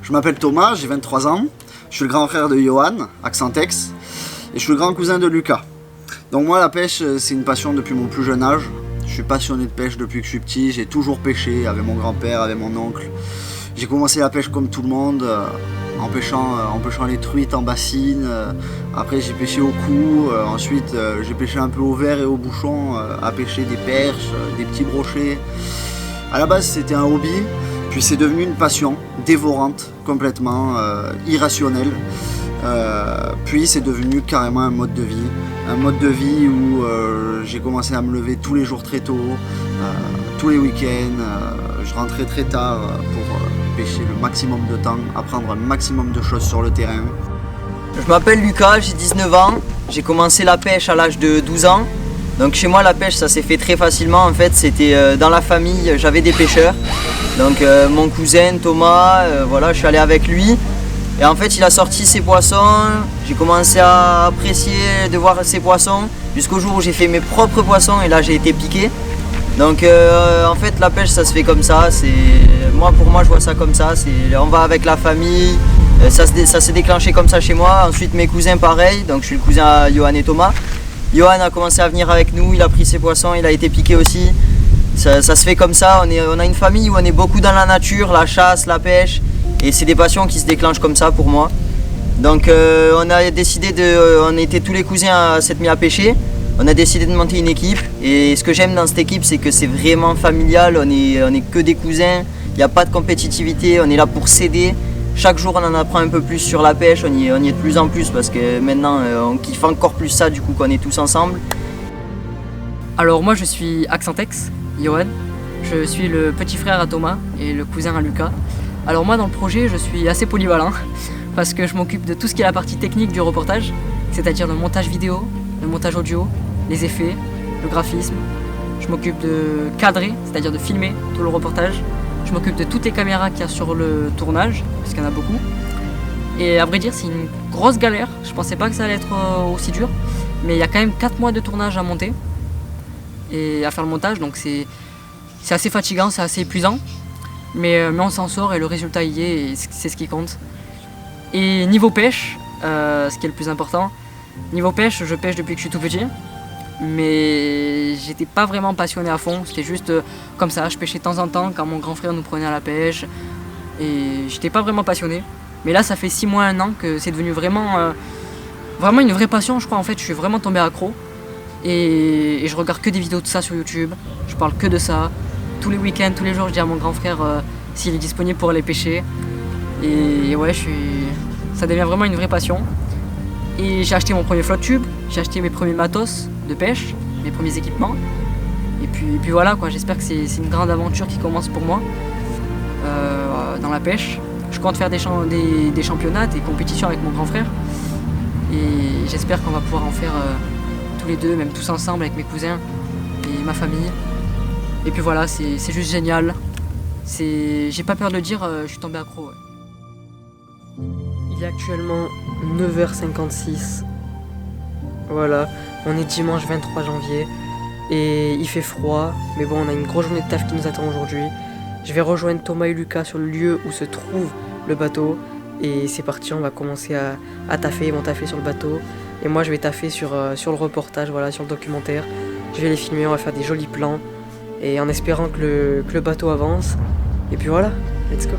Je m'appelle Thomas, j'ai 23 ans, je suis le grand frère de Johan, Accentex, et je suis le grand cousin de Lucas. Donc moi la pêche c'est une passion depuis mon plus jeune âge. Je suis passionné de pêche depuis que je suis petit, j'ai toujours pêché avec mon grand-père, avec mon oncle. J'ai commencé la pêche comme tout le monde, en pêchant les truites en bassine. Après j'ai pêché au cou, ensuite j'ai pêché un peu au verre et au bouchon, à pêcher des perches, des petits brochets. À la base c'était un hobby, puis c'est devenu une passion dévorante, complètement irrationnelle. Puis c'est devenu carrément un mode de vie. Un mode de vie où j'ai commencé à me lever tous les jours très tôt, tous les week-ends. Je rentrais très tard pour pêcher le maximum de temps, apprendre un maximum de choses sur le terrain. Je m'appelle Lucas, j'ai 19 ans. J'ai commencé la pêche à l'âge de 12 ans. Donc chez moi la pêche ça s'est fait très facilement. En fait c'était dans la famille, j'avais des pêcheurs. Donc mon cousin Thomas, voilà, je suis allé avec lui. Et en fait il a sorti ses poissons, j'ai commencé à apprécier de voir ses poissons jusqu'au jour où j'ai fait mes propres poissons et là j'ai été piqué. Donc en fait la pêche ça se fait comme ça, pour moi je vois ça comme ça, on va avec la famille, ça s'est déclenché comme ça chez moi. Ensuite mes cousins pareil, donc je suis le cousin à Johan et Thomas. Johan a commencé à venir avec nous, il a pris ses poissons, il a été piqué aussi. Ça se fait comme ça, on a une famille où on est beaucoup dans la nature, la chasse, la pêche. Et c'est des passions qui se déclenchent comme ça pour moi. Donc on a décidé on était tous les cousins à s'être mis à pêcher. On a décidé de monter une équipe. Et ce que j'aime dans cette équipe, c'est que c'est vraiment familial. On est que des cousins. Il n'y a pas de compétitivité. On est là pour s'aider. Chaque jour, on en apprend un peu plus sur la pêche. On y est de plus en plus parce que maintenant, on kiffe encore plus ça du coup qu'on est tous ensemble. Alors moi, je suis Accentex, Johan. Je suis le petit frère à Thomas et le cousin à Lucas. Alors moi dans le projet je suis assez polyvalent parce que je m'occupe de tout ce qui est la partie technique du reportage, c'est-à-dire le montage vidéo, le montage audio, les effets, le graphisme. Je m'occupe de cadrer, c'est-à-dire de filmer tout le reportage. Je m'occupe de toutes les caméras qu'il y a sur le tournage, parce qu'il y en a beaucoup. Et à vrai dire c'est une grosse galère, je pensais pas que ça allait être aussi dur, mais il y a quand même 4 mois de tournage à monter et à faire le montage, donc c'est assez fatigant, c'est assez épuisant. Mais on s'en sort et le résultat y est et c'est ce qui compte. Et niveau pêche, ce qui est le plus important, niveau pêche, je pêche depuis que je suis tout petit. Mais j'étais pas vraiment passionné à fond, c'était juste comme ça, je pêchais de temps en temps quand mon grand frère nous prenait à la pêche. Et j'étais pas vraiment passionné. Mais là ça fait 6 mois, 1 an que c'est devenu vraiment une vraie passion, je crois. En fait je suis vraiment tombé accro. Et je regarde que des vidéos de ça sur YouTube, je parle que de ça. Tous les week-ends, tous les jours, je dis à mon grand frère s'il est disponible pour aller pêcher. Et ouais, ça devient vraiment une vraie passion. Et j'ai acheté mon premier flotte tube, j'ai acheté mes premiers matos de pêche, mes premiers équipements. Et puis voilà, quoi. J'espère que c'est une grande aventure qui commence pour moi dans la pêche. Je compte faire des championnats, des compétitions avec mon grand frère. Et j'espère qu'on va pouvoir en faire tous les deux, même tous ensemble avec mes cousins et ma famille. Et puis voilà, c'est juste génial. J'ai pas peur de le dire, je suis tombé accro. Ouais. Il est actuellement 9h56. Voilà, on est dimanche 23 janvier et il fait froid. Mais bon, on a une grosse journée de taf qui nous attend aujourd'hui. Je vais rejoindre Thomas et Lucas sur le lieu où se trouve le bateau. Et c'est parti, on va commencer à taffer. Ils vont taffer sur le bateau. Et moi, je vais taffer sur le reportage, voilà, sur le documentaire. Je vais les filmer, on va faire des jolis plans. Et en espérant que le bateau avance. Et puis voilà, let's go.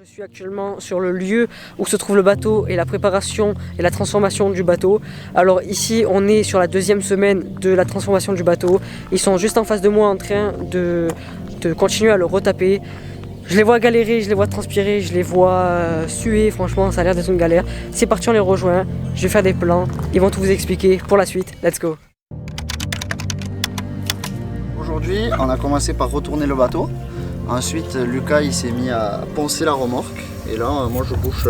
Je suis actuellement sur le lieu où se trouve le bateau et la préparation et la transformation du bateau. Alors ici on est sur la 2e semaine de la transformation du bateau. Ils sont juste en face de moi en train de continuer à le retaper. Je les vois galérer, je les vois transpirer, je les vois suer. Franchement ça a l'air d'être une galère. C'est parti, on les rejoint, je vais faire des plans. Ils vont tout vous expliquer pour la suite. Let's go. Aujourd'hui on a commencé par retourner le bateau. Ensuite, Lucas il s'est mis à poncer la remorque. Et là, moi je suis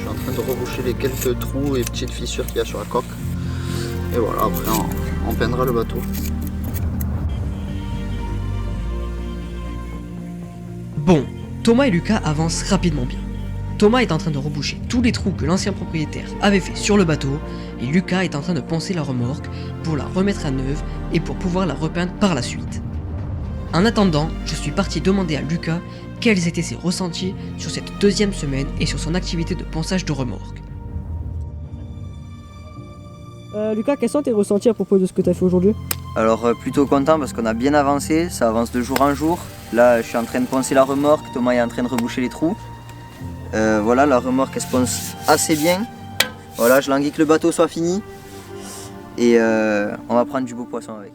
en train de reboucher les quelques trous et petites fissures qu'il y a sur la coque. Et voilà, après on peindra le bateau. Bon, Thomas et Lucas avancent rapidement bien. Thomas est en train de reboucher tous les trous que l'ancien propriétaire avait fait sur le bateau et Lucas est en train de poncer la remorque pour la remettre à neuve et pour pouvoir la repeindre par la suite. En attendant, je suis parti demander à Lucas quels étaient ses ressentis sur cette deuxième semaine et sur son activité de ponçage de remorque. Lucas, quels sont tes ressentis à propos de ce que tu as fait aujourd'hui? Alors plutôt content parce qu'on a bien avancé, ça avance de jour en jour. Là je suis en train de poncer la remorque, Thomas est en train de reboucher les trous. Voilà, la remorque elle se ponce assez bien. Voilà, je languis que le bateau soit fini. Et on va prendre du beau poisson avec.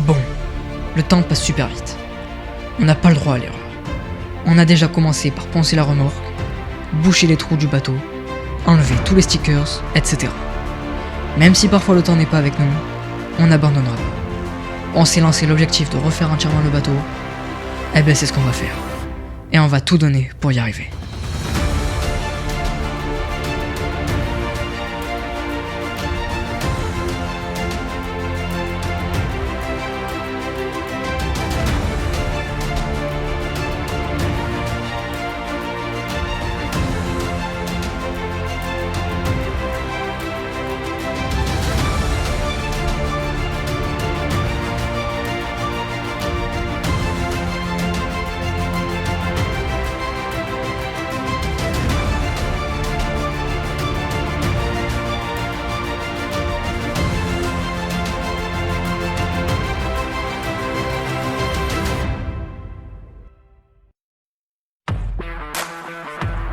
Bon, le temps passe super vite. On n'a pas le droit à l'erreur. On a déjà commencé par poncer la remorque, boucher les trous du bateau, enlever tous les stickers, etc. Même si parfois le temps n'est pas avec nous, on n'abandonnera pas. On s'est lancé l'objectif de refaire entièrement le bateau, et ben c'est ce qu'on va faire. Et on va tout donner pour y arriver.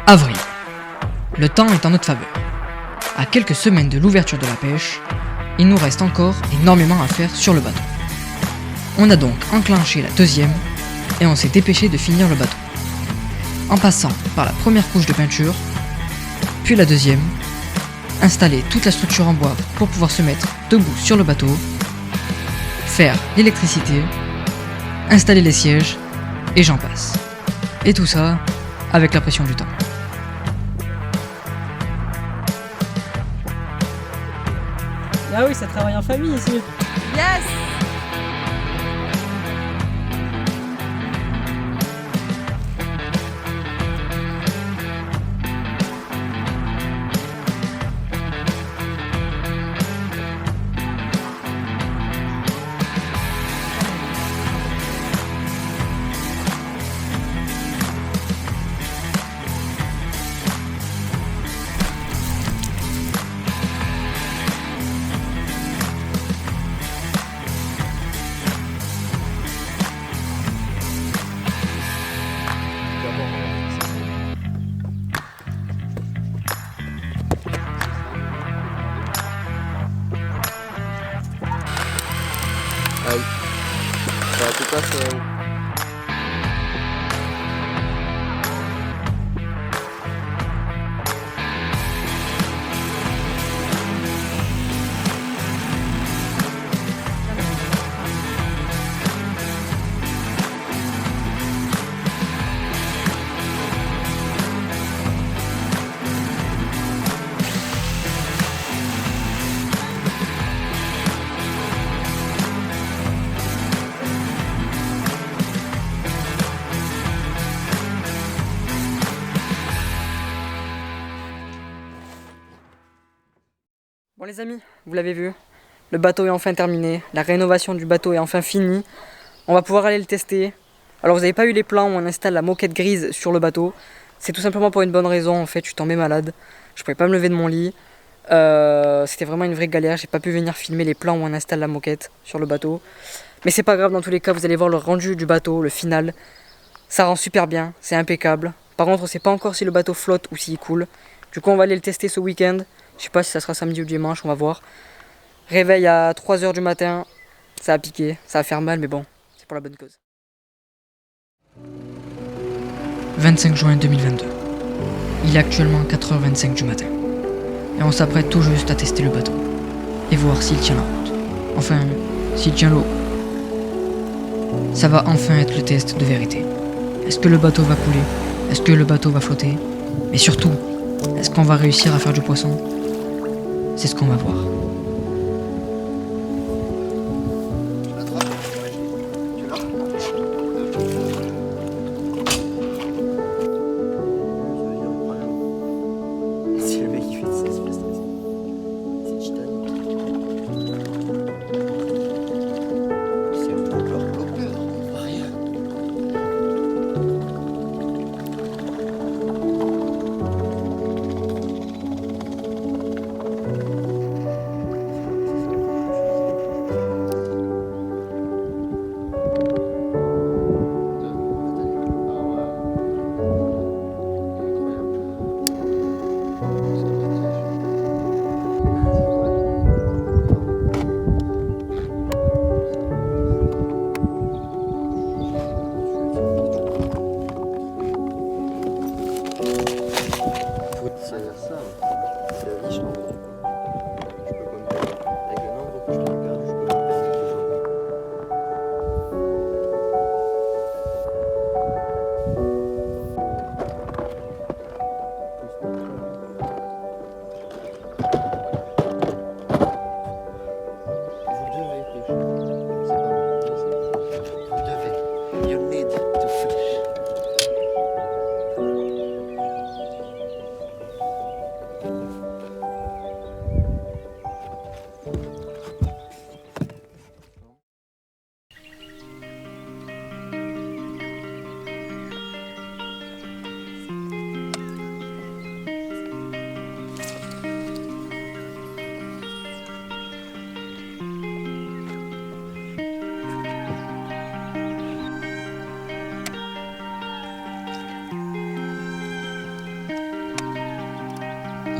Avril. Le temps est en notre faveur. À quelques semaines de l'ouverture de la pêche, il nous reste encore énormément à faire sur le bateau. On a donc enclenché la deuxième et on s'est dépêché de finir le bateau. En passant par la première couche de peinture, puis la deuxième, installer toute la structure en bois pour pouvoir se mettre debout sur le bateau, faire l'électricité, installer les sièges, et j'en passe. Et tout ça avec la pression du temps. Ah oui, ça travaille en famille ici. Yes! Aïe. Ça va tout passer. Bon les amis, vous l'avez vu, le bateau est enfin terminé, la rénovation du bateau est enfin finie. On va pouvoir aller le tester. Alors vous n'avez pas eu les plans où on installe la moquette grise sur le bateau. C'est tout simplement pour une bonne raison, en fait, je suis tombé malade. Je pouvais pas me lever de mon lit. C'était vraiment une vraie galère, j'ai pas pu venir filmer les plans où on installe la moquette sur le bateau. Mais c'est pas grave, dans tous les cas, vous allez voir le rendu du bateau, le final. Ça rend super bien, c'est impeccable. Par contre, on sait pas encore si le bateau flotte ou s'il coule. Du coup, on va aller le tester ce week-end. Je sais pas si ça sera samedi ou dimanche, on va voir. Réveil à 3 h du matin, ça a piqué, ça va faire mal, mais bon, c'est pour la bonne cause. 25 juin 2022. Il est actuellement 4h25 du matin. Et on s'apprête tout juste à tester le bateau. Et voir s'il tient la route. Enfin, s'il tient l'eau. Ça va enfin être le test de vérité. Est-ce que le bateau va couler? Est-ce que le bateau va flotter? Mais surtout, est-ce qu'on va réussir à faire du poisson? C'est ce qu'on va voir. C'est le mec qui fait de 16 prestations. C'est Titanic. C'est leur bloqueur, on voit rien.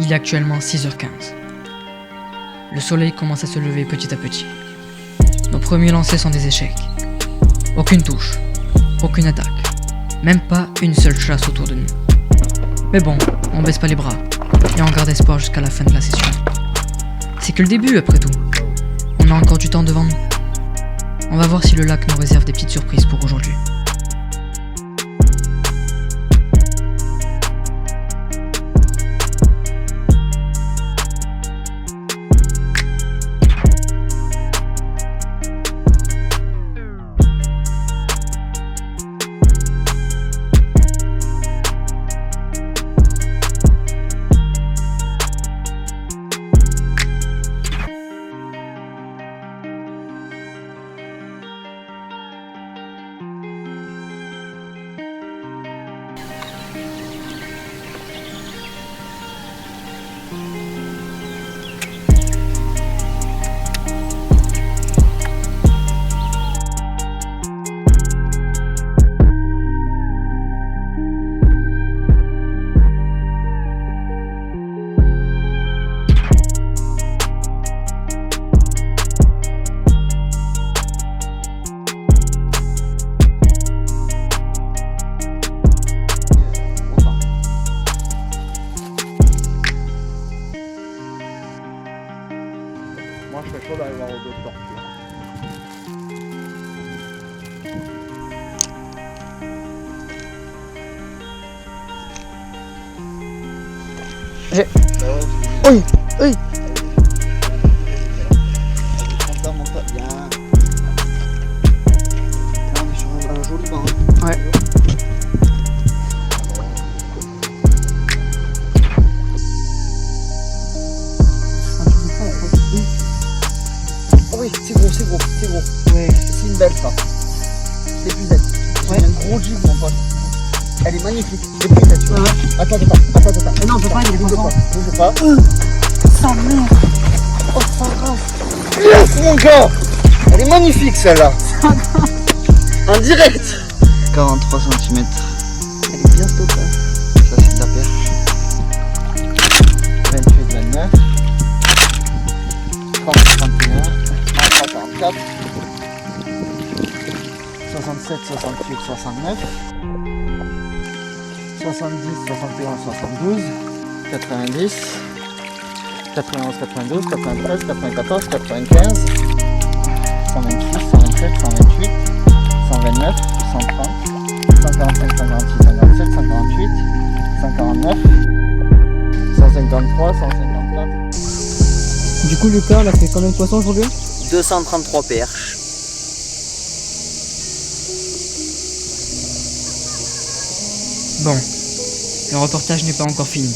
Il est actuellement 6h15. Le soleil commence à se lever petit à petit. Nos premiers lancers sont des échecs. Aucune touche, aucune attaque, même pas une seule chasse autour de nous. Mais bon, on baisse pas les bras et on garde espoir jusqu'à la fin de la session. C'est que le début après tout. On a encore du temps devant nous. On va voir si le lac nous réserve des petites surprises pour aujourd'hui. Moi je serais chaud d'aller voir au docteur. Oui, oui. Bien. Là, on est sur un joli banc. Ouais. Oh oui, c'est gros, c'est gros, c'est gros. Oui, c'est une belle ça. Les puzettes. Ouais. C'est un gros jig, mon pote. Elle est magnifique. Les puzettes, tu vois. Attends. Mais non, on peut pas, il est Bouge content. pas, bouge pas. Sa mère. Oh, c'est pas grave. Yes, mon gars. Elle est magnifique, celle-là. En direct. 43 cm. Elle est bien stockée. Ça, c'est de la perche. 28, 29. 30, 31. 33, 44. 67, 68, 69. 70, 61, 72. 90. 91, 92, 93, 94, 95. 126, 127, 128, 129, 130, 145, 146, 147, 148, 149, 153, 154. Du coup, Lucas, on a fait combien de poissons aujourd'hui? 233 perches. Bon, le reportage n'est pas encore fini,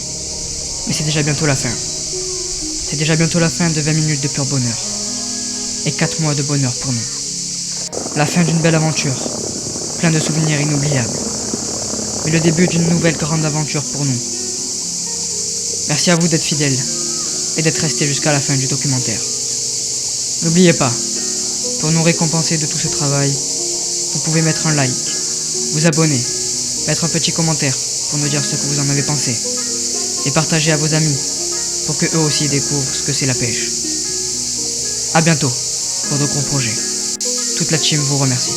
mais c'est déjà bientôt la fin. C'est déjà bientôt la fin de 20 minutes de pur bonheur, et 4 mois de bonheur pour nous. La fin d'une belle aventure, plein de souvenirs inoubliables, mais le début d'une nouvelle grande aventure pour nous. Merci à vous d'être fidèles et d'être restés jusqu'à la fin du documentaire. N'oubliez pas, pour nous récompenser de tout ce travail, vous pouvez mettre un like, vous abonner, mettre un petit commentaire pour nous dire ce que vous en avez pensé et partager à vos amis pour que eux aussi découvrent ce que c'est la pêche. A bientôt pour de gros projets. Toute la team vous remercie.